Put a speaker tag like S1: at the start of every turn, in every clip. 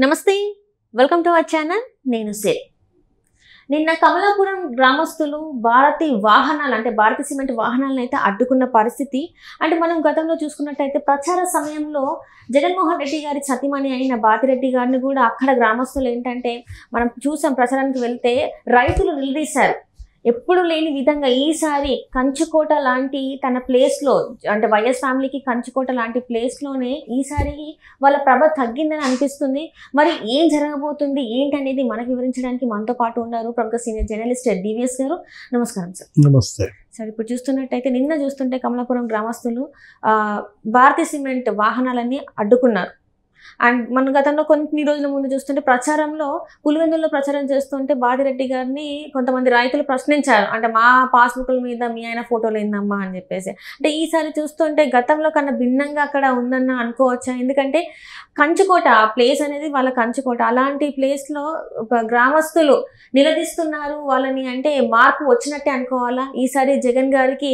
S1: నమస్తే, welcome to our channel. నేను సిరి. నిన్న కమలాపురం గ్రామస్తులు భారతీ వాహనాలు అంటే భారతీ సిమెంట్ వాహనాలను అయితే అడ్డుకున్న పరిస్థితి. అంటే మనం గతంలో చూసుకున్నట్టయితే ప్రచార సమయంలో జగన్మోహన్ రెడ్డి గారి సతీమణి అయిన భారతిరెడ్డి గారిని కూడా అక్కడ గ్రామస్తులు ఏంటంటే మనం చూసాం, ప్రచారానికి వెళ్తే రైతులు నిలదీశారు. ఎప్పుడు లేని విధంగా ఈసారి కంచుకోట లాంటి తన ప్లేస్లో అంటే వైఎస్ ఫ్యామిలీకి కంచుకోట లాంటి ప్లేస్లోనే ఈసారి వాళ్ళ ప్రభ తగ్గిందని అనిపిస్తుంది. మరి ఏం జరగబోతుంది ఏంటి అనేది మనకు వివరించడానికి మనతో పాటు ఉన్నారు ప్రముఖ సీనియర్ జర్నలిస్ట్ డివిఎస్ గారు. నమస్కారం సార్.
S2: నమస్తే
S1: సార్. ఇప్పుడు చూస్తున్నట్టయితే నిన్న చూస్తుంటే కమలాపురం గ్రామస్తులు భారతీ సిమెంట్ వాహనాలన్నీ అడ్డుకున్నారు. అండ్ మన గతంలో కొన్ని రోజుల ముందు చూస్తుంటే ప్రచారంలో పులివెందుల్లో ప్రచారం చేస్తుంటే భారతిరెడ్డి గారిని కొంతమంది రైతులు ప్రశ్నించారు. అంటే మా పాస్బుక్ల మీద మీ ఆయన ఫోటోలు ఏందమ్మా అని చెప్పేసి. అంటే ఈసారి చూస్తుంటే గతంలో కన్నా భిన్నంగా అక్కడ ఉందన్న అనుకోవచ్చా? ఎందుకంటే కంచుకోట ప్లేస్ అనేది వాళ్ళ కంచుకోట. అలాంటి ప్లేస్లో గ్రామస్తులు నిలదీస్తున్నారు వాళ్ళని. అంటే మార్పు వచ్చినట్టే అనుకోవాలా? ఈసారి జగన్ గారికి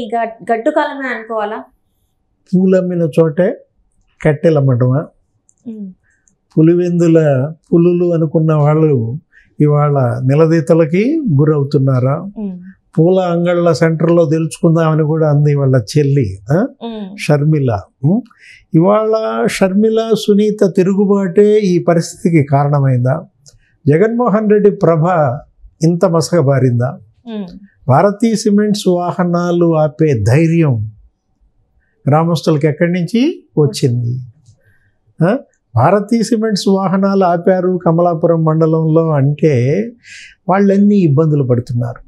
S1: గడ్డు కాలమే అనుకోవాలా?
S2: పూలమ్మిన చోటే కట్టెలమ్మటమా? పులివెందుల పులులు అనుకున్న వాళ్ళు ఇవాళ నిలదీతలకి గురవుతున్నారా? పూల అంగళ్ళ సెంటర్లో తెలుసుకుందామని కూడా అంది వాళ్ళ చెల్లి షర్మిల. ఇవాళ షర్మిల సునీత తిరుగుబాటే ఈ పరిస్థితికి కారణమైందా? జగన్మోహన్ రెడ్డి ప్రభ ఇంత మసకబారిందా? భారతీ సిమెంట్స్ వాహనాలు ఆపే ధైర్యం గ్రామస్తులకి ఎక్కడి నుంచి వచ్చింది? భారతీ సిమెంట్స్ వాహనాలు ఆపారు కమలాపురం మండలంలో అంటే వాళ్ళన్నీ ఇబ్బందులు పడుతున్నారు.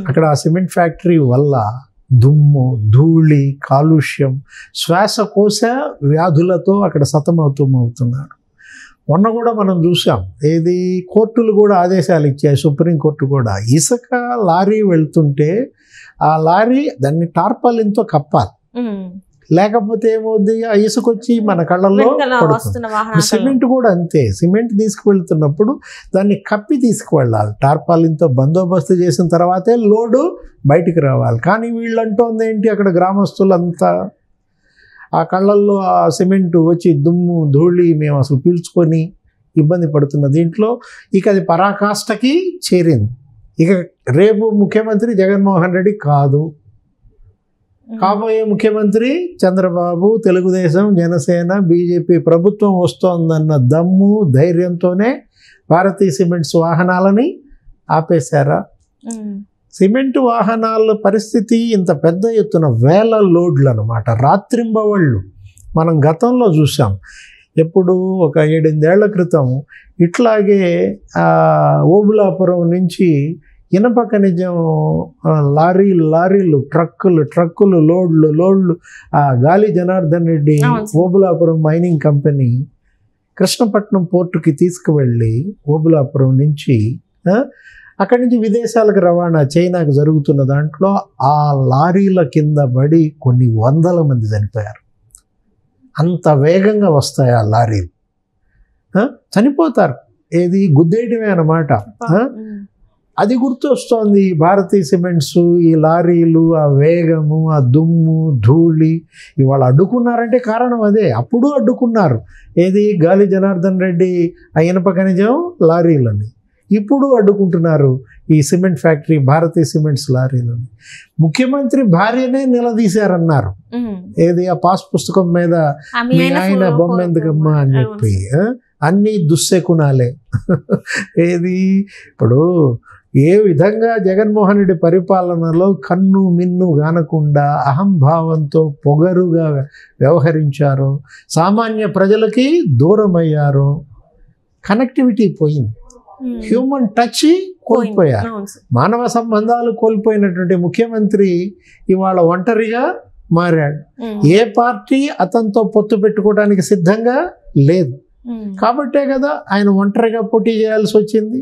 S2: అక్కడ ఆ సిమెంట్ ఫ్యాక్టరీ వల్ల దుమ్ము, ధూళి, కాలుష్యం, శ్వాసకోశ వ్యాధులతో అక్కడ సతమవుతున్నారు. మొన్న కూడా మనం చూసాం, ఏది కోర్టులు కూడా ఆదేశాలు ఇచ్చాయి, సుప్రీంకోర్టు కూడా. ఇసుక లారీ వెళ్తుంటే ఆ లారీ దాన్ని టార్పాలిన్తో కప్పాలి, లేకపోతే ఏమవుద్ది, ఆ ఇసుకొచ్చి మన కళ్ళల్లో పడుతుంది. సిమెంట్ కూడా అంతే. సిమెంట్ తీసుకువెళ్తున్నప్పుడు దాన్ని కప్పి తీసుకువెళ్ళాలి, టార్పాలిన్తో బందోబస్తు చేసిన తర్వాతే లోడు బయటికి రావాలి. కానీ వీళ్ళు అంటోంది ఏంటి, అక్కడ గ్రామస్తులంతా ఆ కళ్ళల్లో ఆ సిమెంటు వచ్చి దుమ్ము, ధూళి మేము అసలు పీల్చుకొని ఇబ్బంది పడుతున్న దీంట్లో ఇక అది పరాకాష్ఠకి చేరింది. ఇక రేపు ముఖ్యమంత్రి జగన్మోహన్ రెడ్డి కాదు, కాబోయే ముఖ్యమంత్రి చంద్రబాబు, తెలుగుదేశం, జనసేన, బీజేపీ ప్రభుత్వం వస్తోందన్న దమ్ము, ధైర్యంతోనే భారతీ సిమెంట్స్ వాహనాలని ఆపేశారా? సిమెంట్ వాహనాల పరిస్థితి ఇంత పెద్ద ఎత్తున వేల లోడ్లు అనమాట, రాత్రింబవళ్ళు. మనం గతంలో చూసాం, ఎప్పుడు ఒక 7-8 ఏళ్ల క్రితం ఇట్లాగే ఓబులాపురం నుంచి ఇనప ఖనిజం లారీలు, ట్రక్కులు, లోడ్లు గాలి జనార్దన్ రెడ్డి ఓబులాపురం మైనింగ్ కంపెనీ కృష్ణపట్నం పోర్టుకి తీసుకువెళ్ళి ఓబులాపురం నుంచి అక్కడి నుంచి విదేశాలకు రవాణా చైనాకు జరుగుతున్న దాంట్లో ఆ లారీల కింద పడి కొన్ని వందల మంది చనిపోయారు. అంత వేగంగా వస్తాయి ఆ లారీలు, చనిపోతారు. ఏది గుద్దేయడమే అన్నమాట. అది గుర్తొస్తోంది. భారతీ సిమెంట్స్, ఈ లారీలు, ఆ వేగము, ఆ దుమ్ము, ధూళి ఇవాళ అడ్డుకున్నారంటే కారణం అదే. అప్పుడు అడ్డుకున్నారు, ఏది గాలి జనార్దన్ రెడ్డి ఆ ఇనప ఖనిజం లారీలని. ఇప్పుడు అడ్డుకుంటున్నారు ఈ సిమెంట్ ఫ్యాక్టరీ భారతీ సిమెంట్స్ లారీలని. ముఖ్యమంత్రి భార్యనే నిలదీశారన్నారు, ఏది ఆ పాస్ పుస్తకం మీద మీ ఆయన బొమ్మ ఎందుకమ్మా అని చెప్పి. అన్నీ దుశ్శకునాలే. ఏది ఇప్పుడు ఏ విధంగా జగన్మోహన్ రెడ్డి పరిపాలనలో కన్ను మిన్ను గానకుండా అహంభావంతో పొగరుగా వ్యవహరించారో, సామాన్య ప్రజలకి దూరం అయ్యారో, కనెక్టివిటీ పోయింది, హ్యూమన్ టచ్ కోల్పోయారు, మానవ సంబంధాలు కోల్పోయినటువంటి ముఖ్యమంత్రి ఇవాళ ఒంటరిగా మారాడు. ఏ పార్టీ అతనితో పొత్తు పెట్టుకోవడానికి సిద్ధంగా లేదు. కాబట్టే కదా ఆయన ఒంటరిగా పోటీ చేయాల్సి వచ్చింది.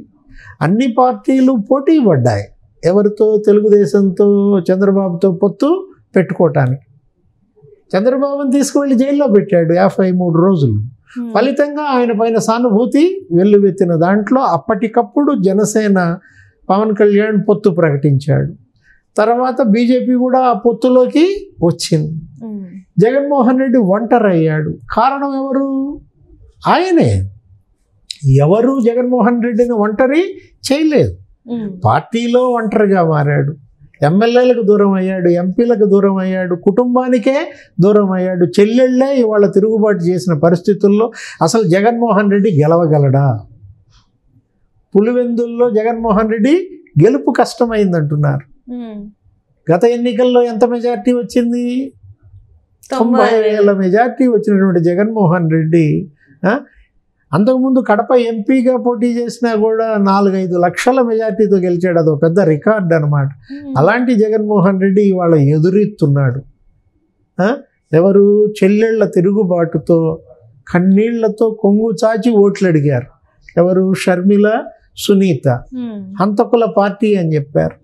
S2: అన్ని పార్టీలు పోటీ పడ్డాయి ఎవరితో? తెలుగుదేశంతో, చంద్రబాబుతో పొత్తు పెట్టుకోవటానికి. చంద్రబాబుని తీసుకువెళ్ళి జైల్లో పెట్టాడు 53 రోజులు. ఫలితంగా ఆయన పైన సానుభూతి వెల్లువెత్తిన దాంట్లో అప్పటికప్పుడు జనసేన, పవన్ కళ్యాణ్ పొత్తు ప్రకటించాడు. తర్వాత బీజేపీ కూడా ఆ పొత్తులోకి వచ్చింది. జగన్మోహన్ రెడ్డి ఒంటరయ్యాడు. కారణం ఎవరు? ఆయనే. ఎవరు జగన్మోహన్ రెడ్డిని ఒంటరి చేయలేదు. పార్టీలో ఒంటరిగా మారాడు, ఎమ్మెల్యేలకు దూరం అయ్యాడు, ఎంపీలకు దూరం అయ్యాడు, కుటుంబానికే దూరం అయ్యాడు. చెల్లెళ్ళే ఇవాళ తిరుగుబాటు చేసిన పరిస్థితుల్లో అసలు జగన్మోహన్ రెడ్డి గెలవగలడా? పులివెందుల్లో జగన్మోహన్ రెడ్డి గెలుపు కష్టమైందంటున్నారు. గత ఎన్నికల్లో ఎంత మెజార్టీ వచ్చింది? 90,000 మెజార్టీ వచ్చినటువంటి జగన్మోహన్ రెడ్డి అంతకుముందు కడప ఎంపీగా పోటీ చేసినా కూడా 4-5 లక్షల మెజార్టీతో గెలిచాడు. అదో పెద్ద రికార్డ్ అనమాట. అలాంటి జగన్మోహన్ రెడ్డి ఇవాళ ఎదురెత్తున్నాడు. ఎవరు? చెల్లెళ్ల తిరుగుబాటుతో కన్నీళ్లతో కొంగు చాచి ఓట్లు అడిగారు. ఎవరు? షర్మిల, సునీత. హంతకుల పార్టీ అని చెప్పారు.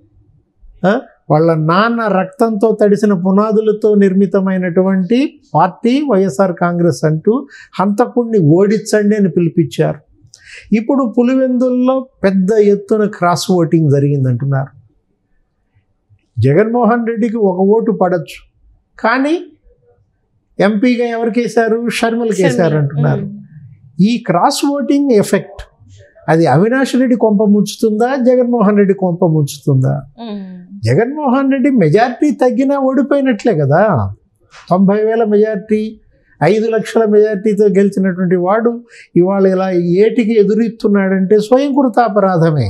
S2: వాళ్ళ నాన్న రక్తంతో తడిసిన పునాదులతో నిర్మితమైనటువంటి పార్టీ వైఎస్ఆర్ కాంగ్రెస్ అంటూ హంతకుడిని ఓడించండి అని పిలిపించారు. ఇప్పుడు పులివెందుల్లో పెద్ద ఎత్తున క్రాస్ ఓటింగ్ జరిగిందంటున్నారు. జగన్మోహన్ రెడ్డికి ఒక ఓటు పడచ్చు, కానీ ఎంపీగా ఎవరికి వేశారు? షర్మిలకి వేశారు అంటున్నారు. ఈ క్రాస్ ఓటింగ్ ఎఫెక్ట్ అది అవినాష్ రెడ్డి కొంప ముంచుతుందా, జగన్మోహన్ రెడ్డి కొంప ముంచుతుందా? జగన్మోహన్ రెడ్డి మెజార్టీ తగ్గినా ఓడిపోయినట్లే కదా. 90,000 మెజార్టీ, 5 లక్షల మెజార్టీతో గెలిచినటువంటి వాడు ఇవాళ ఇలా ఏటికి ఎదురెత్తున్నాడంటే స్వయంకృతాపరాధమే.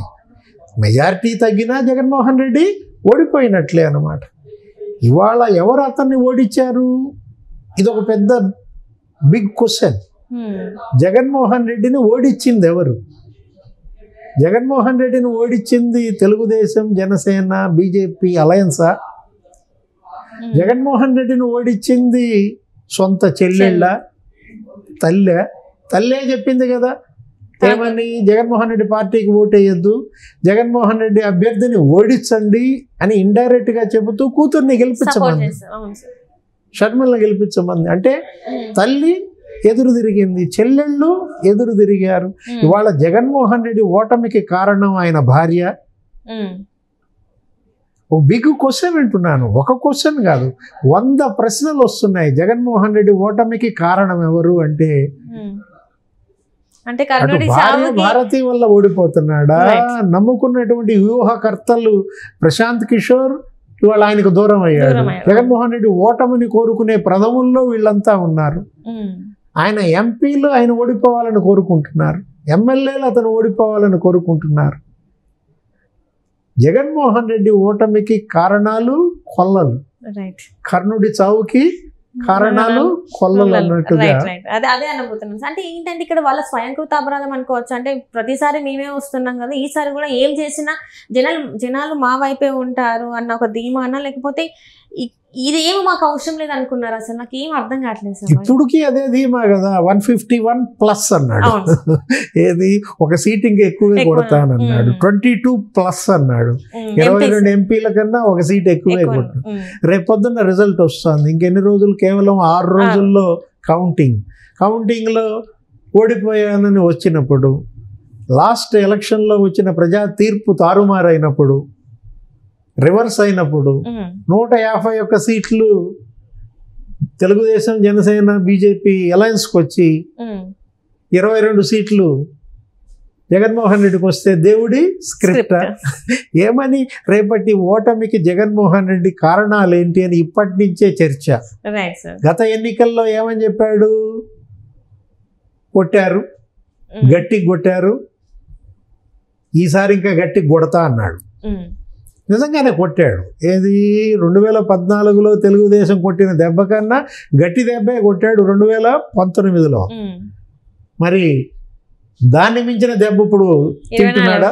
S2: మెజార్టీ తగ్గినా జగన్మోహన్ రెడ్డి ఓడిపోయినట్లే అన్నమాట. ఇవాళ ఎవరు అతన్ని ఓడించారు? ఇదొక పెద్ద బిగ్ క్వశ్చన్. జగన్మోహన్ రెడ్డిని ఓడించింది ఎవరు? జగన్మోహన్ రెడ్డిని ఓడించింది తెలుగుదేశం, జనసేన, బీజేపీ అలయన్సా? జగన్మోహన్ రెడ్డిని ఓడించింది సొంత చెల్లెళ్ళ, తల్లే చెప్పింది కదా ఏమని? జగన్మోహన్ రెడ్డి పార్టీకి ఓటేయద్దు, జగన్మోహన్ రెడ్డి అభ్యర్థిని ఓడించండి అని ఇండైరెక్ట్గా చెబుతూ కూతుర్ని గెలిపించమంది, షర్మిలను గెలిపించమంది. అంటే తల్లి ఎదురు తిరిగింది, చెల్లెళ్ళు ఎదురు తిరిగారు. ఇవాళ జగన్మోహన్ రెడ్డి ఓటమికి కారణం ఆయన భార్య. ఓ బిగ్ క్వశ్చన్ అంటున్నాను, ఒక క్వశ్చన్ కాదు, 100 ప్రశ్నలు వస్తున్నాయి. జగన్మోహన్ రెడ్డి ఓటమికి కారణం ఎవరు అంటే భారతి వల్ల ఓడిపోతున్నాడా? నమ్ముకున్నటువంటి వ్యూహకర్తలు ప్రశాంత్ కిషోర్ ఇవాళ ఆయనకు దూరం అయ్యాడు. జగన్మోహన్ రెడ్డి ఓటమిని కోరుకునే ప్రథముల్లో వీళ్ళంతా ఉన్నారు. ఆయన ఎంపీలు ఆయన ఓడిపోవాలని కోరుకుంటున్నారు, ఎమ్మెల్యేలు అతను ఓడిపోవాలని కోరుకుంటున్నారు. జగన్మోహన్ రెడ్డి ఓటమికి కారణాలు కొల్లలు, కర్ణుడి చావుకి కారణాలు కొల్లలు అన్నట్టుగా.
S1: అదే అనుకుంటున్నాను. అంటే ఏంటంటే ఇక్కడ వాళ్ళ స్వయంకృత అపరాధం అనుకోవచ్చు. అంటే ప్రతిసారి మేమే వస్తున్నాం కదా, ఈసారి కూడా ఏం చేసినా జనాలు మా వైపే ఉంటారు అన్న ఒక ధీమానా, లేకపోతే ఇది ఏమో మాకు అవసరం లేదు అనుకున్నారు? అసలు నాకు ఏం అర్థం కావట్లేదు సార్.
S2: ఇప్పుడుకి అదే ధీమా కదా, 151+ అన్నాడు. ఏది? ఒక సీట్ ఇంకా ఎక్కువే కొడతానన్నాడు. 22+ అన్నాడు. 22 ఎంపీల కన్నా ఒక సీట్ ఎక్కువే కొట్టాడు. రేపొద్దున్న రిజల్ట్ వస్తుంది. ఇంకెన్ని రోజులు? కేవలం 6 రోజుల్లో కౌంటింగ్లో ఓడిపోయానని వచ్చినప్పుడు, లాస్ట్ ఎలక్షన్లో వచ్చిన ప్రజా తీర్పు తారుమారైనప్పుడు, రివర్స్ అయినప్పుడు 151 సీట్లు తెలుగుదేశం, జనసేన, బీజేపీ అలయన్స్కి వచ్చి 22 సీట్లు జగన్మోహన్ రెడ్డికి వస్తే దేవుడి స్క్రిప్ట్ ఏమని? రేపటి ఓటమికి జగన్మోహన్ రెడ్డి కారణాలు ఏంటి అని ఇప్పటి నుంచే చర్చ. గత ఎన్నికల్లో ఏమని చెప్పాడు? కొట్టారు, గట్టికి కొట్టారు, ఈసారి ఇంకా గట్టికి కొడతా అన్నాడు. నిజంగానే కొట్టాడు. ఏది? 2014లో తెలుగుదేశం కొట్టిన దెబ్బ కన్నా గట్టి దెబ్బే కొట్టాడు 2019లో. మరి దాన్ని మించిన దెబ్బ ఇప్పుడు తింటున్నాడా?